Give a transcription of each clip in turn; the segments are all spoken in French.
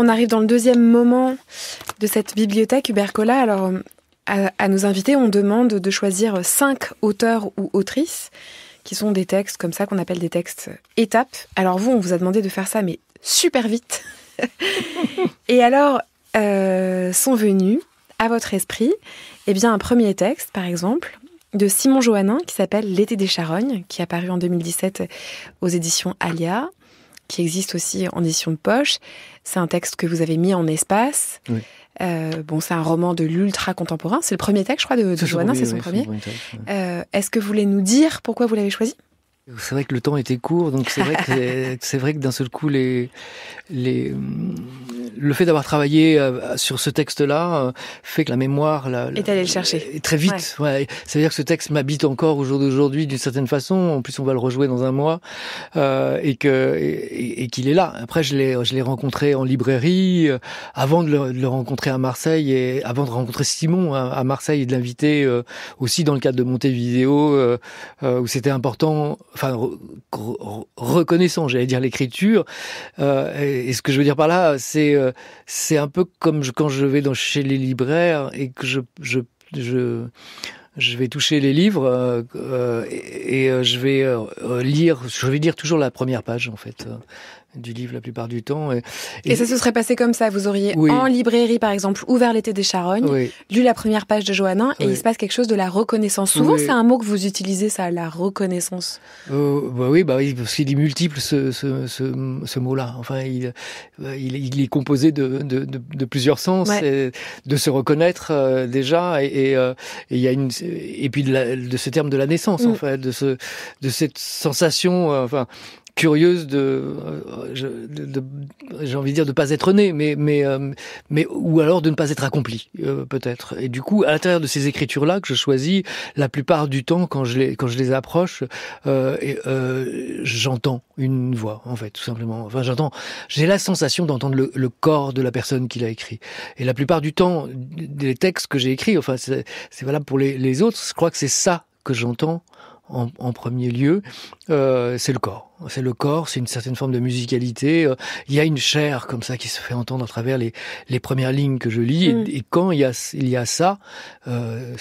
On arrive dans le deuxième moment de cette bibliothèque Hubert Collat. Alors, à nos invités, on demande de choisir 5 auteurs ou autrices qui sont des textes comme ça qu'on appelle des textes étapes. Alors vous, on vous a demandé de faire ça, mais super vite. Et alors, sont venus à votre esprit, un premier texte, par exemple, de Simon Johannin, qui s'appelle L'été des charognes, qui est apparu en 2017 aux éditions Alia, qui existe aussi en édition de poche. C'est un texte que vous avez mis en espace. Oui. C'est un roman de l'ultra contemporain. C'est le premier texte, je crois, de Johannin, c'est son premier. Est-ce que vous voulez nous dire pourquoi vous l'avez choisi ? C'est vrai que le temps était court, donc c'est vrai que d'un seul coup, le fait d'avoir travaillé sur ce texte-là fait que la mémoire est allé le chercher très vite. Ouais. Ça veut dire que ce texte m'habite encore au jour d'aujourd'hui d'une certaine façon. En plus, on va le rejouer dans un mois et qu'il est là. Après, je l'ai rencontré en librairie avant de le rencontrer à Marseille et avant de rencontrer Simon à Marseille et de l'inviter aussi dans le cadre de Montevideo où c'était important. Enfin, reconnaissant, j'allais dire l'écriture. Et ce que je veux dire par là, c'est un peu comme quand je vais chez les libraires et que je vais toucher les livres et je vais lire toujours la première page en fait du livre la plupart du temps. Et ça se serait passé comme ça, vous auriez en librairie par exemple ouvert L'été des charognes, lu la première page de Johannin et il se passe quelque chose de la reconnaissance. Souvent c'est un mot que vous utilisez ça, la reconnaissance. Oui, parce qu'il est multiple ce mot-là. Enfin, il est composé de plusieurs sens, et de se reconnaître déjà et il y a et puis de ce terme de la naissance en fait, de cette sensation curieuse j'ai envie de dire de pas être né, mais ou alors de ne pas être accompli peut-être. Et du coup, à l'intérieur de ces écritures-là que je choisis, la plupart du temps quand je les approche, j'entends une voix en fait, tout simplement. Enfin, j'ai la sensation d'entendre le corps de la personne qui l'a écrit. Et la plupart du temps, des textes que j'ai écrits, enfin c'est valable pour les autres, je crois que c'est ça que j'entends en premier lieu, c'est le corps. C'est le corps, c'est une certaine forme de musicalité. Il y a une chair comme ça qui se fait entendre à travers les premières lignes que je lis. Et quand il y a ça,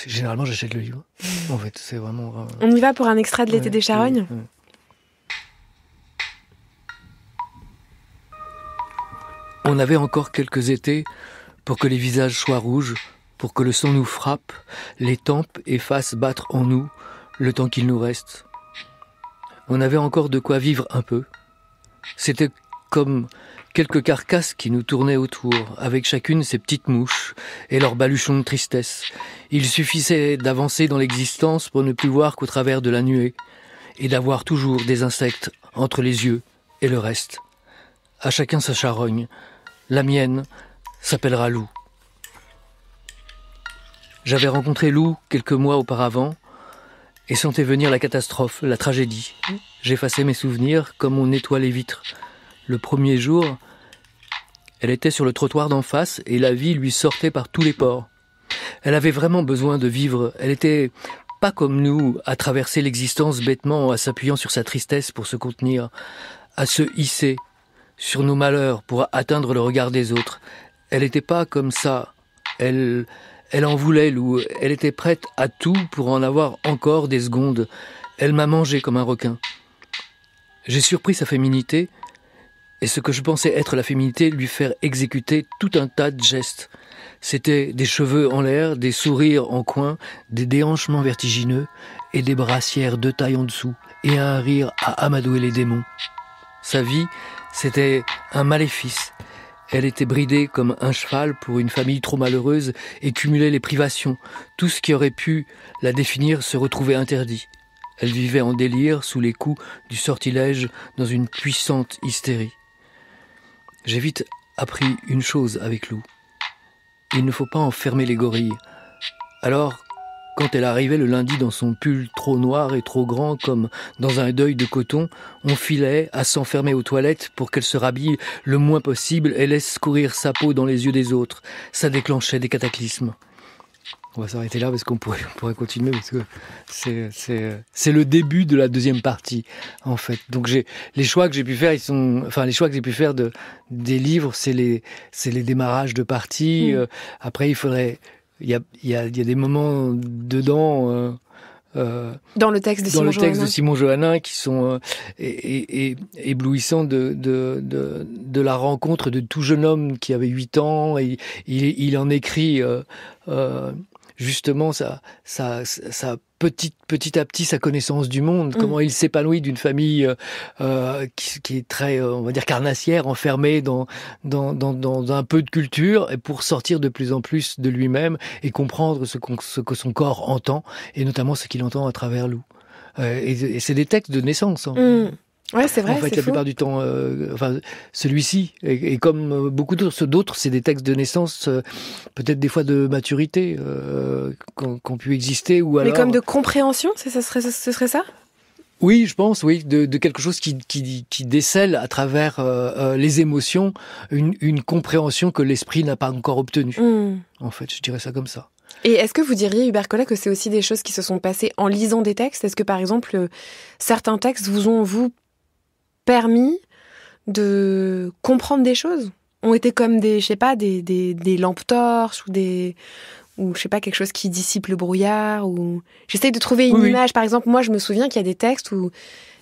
généralement j'achète le livre. En fait, c'est vraiment... On y va pour un extrait de L'été des charognes. On avait encore quelques étés pour que les visages soient rouges, pour que le sang nous frappe, les tempes et fassent battre en nous le temps qu'il nous reste. On avait encore de quoi vivre un peu. C'était comme quelques carcasses qui nous tournaient autour, avec chacune ses petites mouches et leurs baluchons de tristesse. Il suffisait d'avancer dans l'existence pour ne plus voir qu'au travers de la nuée, et d'avoir toujours des insectes entre les yeux et le reste. À chacun sa charogne. La mienne s'appellera Lou. J'avais rencontré Lou quelques mois auparavant, et sentais venir la catastrophe, la tragédie. J'effaçais mes souvenirs comme on nettoie les vitres. Le premier jour, elle était sur le trottoir d'en face et la vie lui sortait par tous les pores. Elle avait vraiment besoin de vivre. Elle était pas comme nous, à traverser l'existence bêtement, à s'appuyant sur sa tristesse pour se contenir, à se hisser sur nos malheurs pour atteindre le regard des autres. Elle n'était pas comme ça. Elle en voulait, Lou. Elle était prête à tout pour en avoir encore des secondes. Elle m'a mangé comme un requin. J'ai surpris sa féminité, et ce que je pensais être la féminité, lui faire exécuter tout un tas de gestes. C'était des cheveux en l'air, des sourires en coin, des déhanchements vertigineux, et des brassières de taille en dessous, et un rire à amadouer les démons. Sa vie, c'était un maléfice. Elle était bridée comme un cheval pour une famille trop malheureuse et cumulait les privations. Tout ce qui aurait pu la définir se retrouvait interdit. Elle vivait en délire sous les coups du sortilège dans une puissante hystérie. J'ai vite appris une chose avec Lou. Il ne faut pas enfermer les gorilles. Alors, quand elle arrivait le lundi dans son pull trop noir et trop grand comme dans un deuil de coton, on filait à s'enfermer aux toilettes pour qu'elle se rhabille le moins possible et laisse courir sa peau dans les yeux des autres. Ça déclenchait des cataclysmes. On va s'arrêter là parce qu'on pourrait continuer parce que c'est le début de la deuxième partie en fait. Donc les choix que j'ai pu faire, les choix que j'ai pu faire des livres, c'est les démarrages de parties. Après il y a des moments dedans. Dans le texte de Simon Johannin qui sont éblouissants de la rencontre de tout jeune homme qui avait 8 ans et il en écrit justement petit à petit sa connaissance du monde, comment il s'épanouit d'une famille qui est très, on va dire, carnassière, enfermée dans un peu de culture, et pour sortir de plus en plus de lui-même et comprendre ce que son corps entend, et notamment ce qu'il entend à travers Lou. Et c'est des textes de naissance. Hein. Ouais, c'est vrai. En fait, la plupart du temps, celui-ci, et comme beaucoup d'autres, c'est des textes de naissance, peut-être des fois de maturité, qu'on pu exister, ou alors. Mais comme de compréhension, ce serait ça ? Oui, je pense, oui, de quelque chose qui décèle à travers les émotions une compréhension que l'esprit n'a pas encore obtenue. En fait, je dirais ça comme ça. Et est-ce que vous diriez, Hubert Collat, que c'est aussi des choses qui se sont passées en lisant des textes ? Est-ce que, par exemple, certains textes vous ont, permis de comprendre des choses, ont été comme des lampes torches ou je sais pas, quelque chose qui dissipe le brouillard, ou j'essaye de trouver une image. Par exemple, moi je me souviens qu'il y a des textes où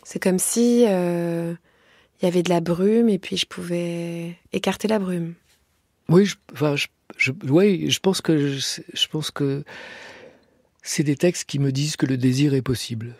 c'est comme si il y avait de la brume et puis je pouvais écarter la brume. Oui, je pense que c'est des textes qui me disent que le désir est possible.